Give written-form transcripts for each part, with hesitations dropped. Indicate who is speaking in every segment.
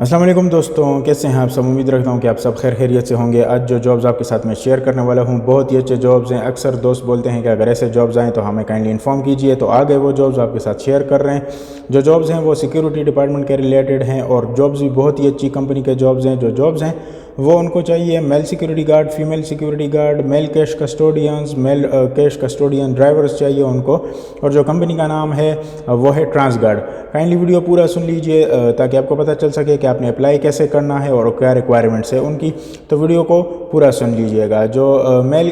Speaker 1: अस्सलाम वालेकुम दोस्तों, कैसे हैं आप सब। उम्मीद रखता हूं कि आप सब खैरियत से होंगे। आज जो जॉब्स आपके साथ में शेयर करने वाला हूं बहुत ही अच्छे जॉब्स हैं। अक्सर दोस्त बोलते हैं कि अगर ऐसे जॉब्स आएँ तो हमें काइंडली इन्फॉर्म कीजिए। तो आ गए वो जॉब्स आपके साथ शेयर कर रहे हैं। जो जॉब्स हैं वो सिक्योरिटी डिपार्टमेंट के रिलेटेड हैं और जॉब्स भी बहुत ही अच्छी कंपनी के जॉब्स हैं। जो जॉब्स हैं वो उनको चाहिए male security guard, female security guard, male cash custodians, male cash custodian drivers चाहिए उनको। और जो कंपनी का नाम है वो है ट्रांसगार्ड। काइंडली वीडियो पूरा सुन लीजिए ताकि आपको पता चल सके कि आपने अप्लाई कैसे करना है और क्या रिक्वायरमेंट्स है उनकी। तो वीडियो को पूरा सुन लीजिएगा। जो मेल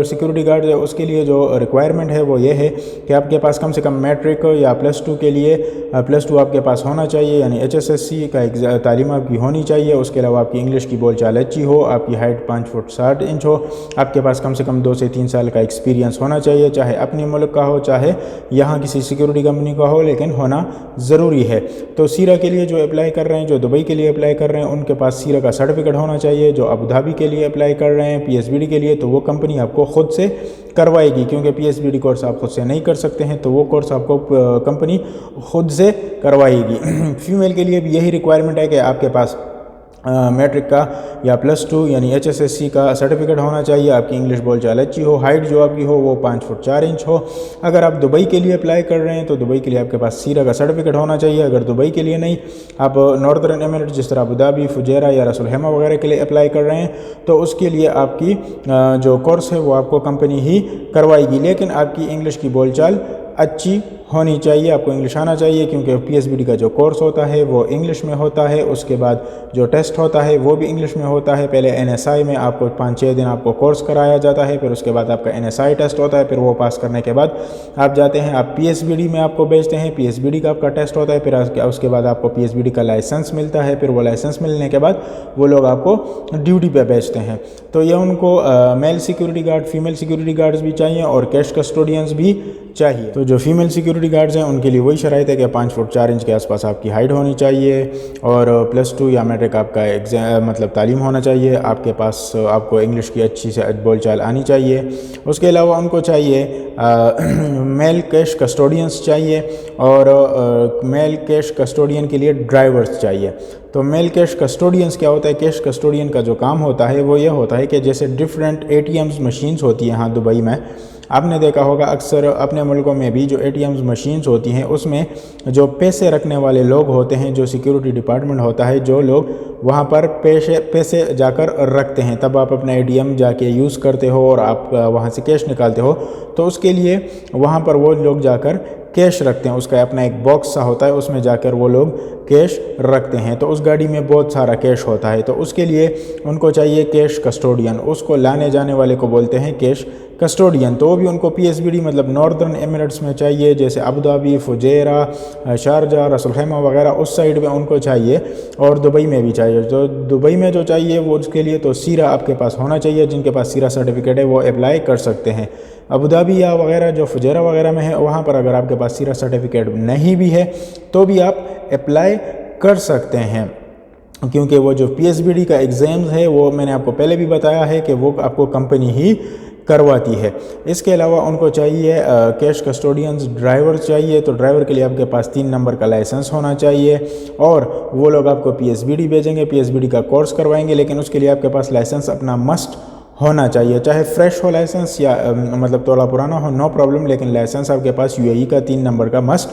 Speaker 1: सिक्योरिटी गार्ड है उसके लिए जो रिक्वायरमेंट है वो ये है कि आपके पास कम से कम मैट्रिक या +2 के लिए +2 आपके पास होना चाहिए, यानी HSSC का तालीम आपकी होनी चाहिए। उसके अलावा आपकी इंग्लिश की बोलचाल अच्छी हो, आपकी हाइट 5 फुट 60 इंच हो, आपके पास कम से कम 2 से 3 साल का एक्सपीरियंस होना चाहिए, चाहे अपने मुल्क का हो चाहे यहाँ किसी सिक्योरिटी कंपनी का हो, लेकिन होना ज़रूरी है। तो सीरा के लिए जो अप्लाई कर रहे हैं, जो दुबई के लिए अप्लाई कर रहे हैं, उनके पास सीरा का सर्टिफिकेट होना चाहिए। जो अबू धाबी के लिए अप्लाई कर रहे हैं PSBD के लिए, तो वो कंपनी आपको ख़ुद से करवाएगी, क्योंकि PSBD कोर्स आप खुद से नहीं कर सकते हैं, तो वो कोर्स आपको कंपनी खुद से करवाएगी। फीमेल के लिए भी यही रिक्वायरमेंट है कि आपके पास मैट्रिक का या +2 यानी HSSC का सर्टिफिकेट होना चाहिए, आपकी इंग्लिश बोलचाल अच्छी हो, हाइट जो आपकी हो वो 5 फुट 4 इंच हो। अगर आप दुबई के लिए अप्लाई कर रहे हैं तो दुबई के लिए आपके पास सीरा का सर्टिफिकेट होना चाहिए। अगर दुबई के लिए नहीं, आप नॉर्दर्न एमिरेट जिस तरह अबू धाबी, फुजैरा या रसूल खैमा वगैरह के लिए अप्लाई कर रहे हैं, तो उसके लिए आपकी जो कोर्स है वो आपको कंपनी ही करवाएगी। लेकिन आपकी इंग्लिश की बोलचाल अच्छी होनी चाहिए, आपको इंग्लिश आना चाहिए, क्योंकि PSBD का जो कोर्स होता है वो इंग्लिश में होता है। उसके बाद जो टेस्ट होता है वो भी इंग्लिश में होता है। पहले NSI में आपको 5-6 दिन आपको कोर्स कराया जाता है, फिर उसके बाद आपका NSI टेस्ट होता है, फिर वो पास करने के बाद आप जाते हैं, आप PSBD में आपको भेजते हैं, PSBD का आपका टेस्ट होता है, फिर उसके बाद आपको PSBD का लाइसेंस मिलता है, फिर वो लाइसेंस मिलने के बाद वो लोग आपको ड्यूटी पे भेजते हैं। तो ये उनको male security guard, female security guards भी चाहिए और कैश कस्टोडियंस भी चाहिए। तो जो फीमेल सिक्योरिटी गार्ड्स हैं उनके लिए वही शराइत है कि 5 फुट 4 इंच के आसपास आपकी हाइट होनी चाहिए और +2 या मैट्रिक आपका एग्जाम मतलब तालीम होना चाहिए। आपके पास आपको इंग्लिश की अच्छी से बोलचाल आनी चाहिए। उसके अलावा उनको चाहिए मेल कैश कस्टोडियंस चाहिए और मेल कैश कस्टोडियन के लिए ड्राइवर्स चाहिए। तो मेल कैश कस्टोडियंस क्या होता है? कैश कस्टोडियन का जो काम होता है वो ये होता है कि जैसे डिफरेंट ATMs मशीन्स होती हैं यहाँ दुबई में, आपने देखा होगा अक्सर अपने मुल्कों में भी जो ATMs मशीन्स होती हैं उसमें जो पैसे रखने वाले लोग होते हैं, जो सिक्योरिटी डिपार्टमेंट होता है, जो लोग वहाँ पर पैसे जाकर रखते हैं, तब आप अपना ATM जाके यूज़ करते हो और आप वहाँ से कैश निकालते हो, तो उसके लिए वहाँ पर वो लोग जाकर कैश रखते हैं। उसका अपना एक बॉक्स सा होता है, उसमें जाकर वो लोग कैश रखते हैं। तो उस गाड़ी में बहुत सारा कैश होता है, तो उसके लिए उनको चाहिए कैश कस्टोडियन। उसको लाने जाने वाले को बोलते हैं कैश कस्टोडियन। तो वो भी उनको PSBD मतलब नॉर्दर्न एमिरेट्स में चाहिए, जैसे अबू धाबी, फुजैरा, शारजा, रसूल खैमा वगैरह उस साइड में उनको चाहिए और दुबई में भी चाहिए। तो दुबई में जो चाहिए वो उसके लिए तो सीरा आपके पास होना चाहिए। जिनके पास सीरा सर्टिफिकेट है वो अप्लाई कर सकते हैं। अबू धाबी या वगैरह जो फुजैरा वगैरह में है वहाँ पर अगर आपके पास सीरा सर्टिफिकेट नहीं भी है तो भी आप अप्लाई कर सकते हैं, क्योंकि वो जो PSBD का एग्ज़ाम है वो मैंने आपको पहले भी बताया है कि वो आपको कंपनी ही करवाती है। इसके अलावा उनको चाहिए कैश कस्टोडियंस ड्राइवर चाहिए। तो ड्राइवर के लिए आपके पास 3 नंबर का लाइसेंस होना चाहिए और वो लोग आपको PSBD भेजेंगे, PSBD का कोर्स करवाएंगे, लेकिन उसके लिए आपके पास लाइसेंस अपना मस्ट होना चाहिए। चाहे फ्रेश हो लाइसेंस या मतलब थोड़ा पुराना हो, नो प्रॉब्लम, लेकिन लाइसेंस आपके पास UAE का 3 नंबर का मस्ट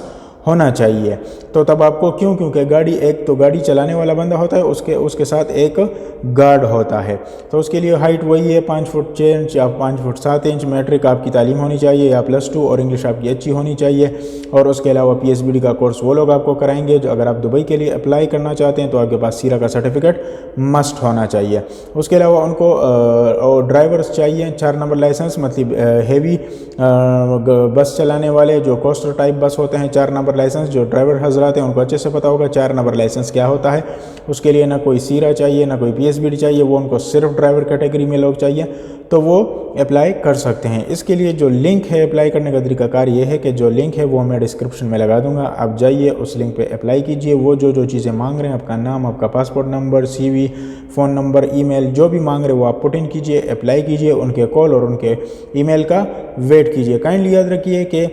Speaker 1: होना चाहिए। तो तब आपको क्योंकि गाड़ी एक तो गाड़ी चलाने वाला बंदा होता है, उसके साथ एक गार्ड होता है। तो उसके लिए हाइट वही है 5 फुट 6 इंच या 5 फुट 7 इंच। मैट्रिक आपकी तालीम होनी चाहिए या +2 और इंग्लिश आपकी अच्छी होनी चाहिए। और उसके अलावा PSBD का कोर्स वो लोग आपको कराएंगे। जो अगर आप दुबई के लिए अप्लाई करना चाहते हैं तो आपके पास सीरा का सर्टिफिकेट मस्ट होना चाहिए। उसके अलावा उनको ड्राइवर्स चाहिए, 4 नंबर लाइसेंस, मतलब हेवी बस चलाने वाले जो कोस्टर टाइप बस होते हैं, 4 नंबर लाइसेंस। जो ड्राइवर हजरात हैं उनको अच्छे से पता होगा 4 नंबर लाइसेंस क्या होता है। उसके लिए ना कोई सीरा चाहिए ना कोई PSBD चाहिए, वो उनको सिर्फ ड्राइवर कैटेगरी में लोग चाहिए, तो वो अप्लाई कर सकते हैं। इसके लिए जो लिंक है अप्लाई करने का तरीकाकार ये है कि जो लिंक है वो मैं डिस्क्रिप्शन में लगा दूंगा, आप जाइए उस लिंक पे अप्लाई कीजिए। वो जो चीज़ें मांग रहे हैं, आपका नाम, आपका passport number, CV, phone number, email, जो भी मांग रहे हैं वो आप पुट इन कीजिए, अप्लाई कीजिए। उनके कॉल और उनके ईमेल का वेट कीजिए। काइंडली याद रखिए कि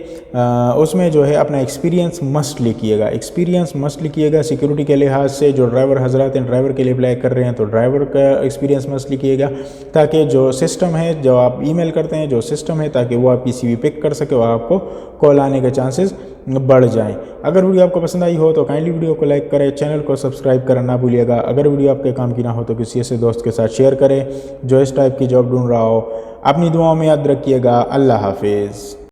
Speaker 1: उसमें जो है अपना एक्सपीरियंस मस्ट लिखिएगा, एक्सपीरियंस मस्ट लिखिएगा। सिक्योरिटी के लिहाज से जो ड्राइवर हजरात हैं ड्राइवर के लिए अप्लाई कर रहे हैं तो ड्राइवर का एक्सपीरियंस मस्ट लिखिएगा, ताकि जो सिस्टम है, जो आप ईमेल करते हैं जो सिस्टम है, ताकि वो आपकी CV पिक कर सके और आपको कॉल आने के चांसेस बढ़ जाएं। अगर वीडियो आपको पसंद आई हो तो काइंडली वीडियो को लाइक करें, चैनल को सब्सक्राइब करना ना भूलिएगा। अगर वीडियो आपके काम की ना हो तो किसी ऐसे दोस्त के साथ शेयर करें जो इस टाइप की जॉब ढूंढ रहा हो। अपनी दुआओं में याद रखिएगा। अल्लाह हाफिज़।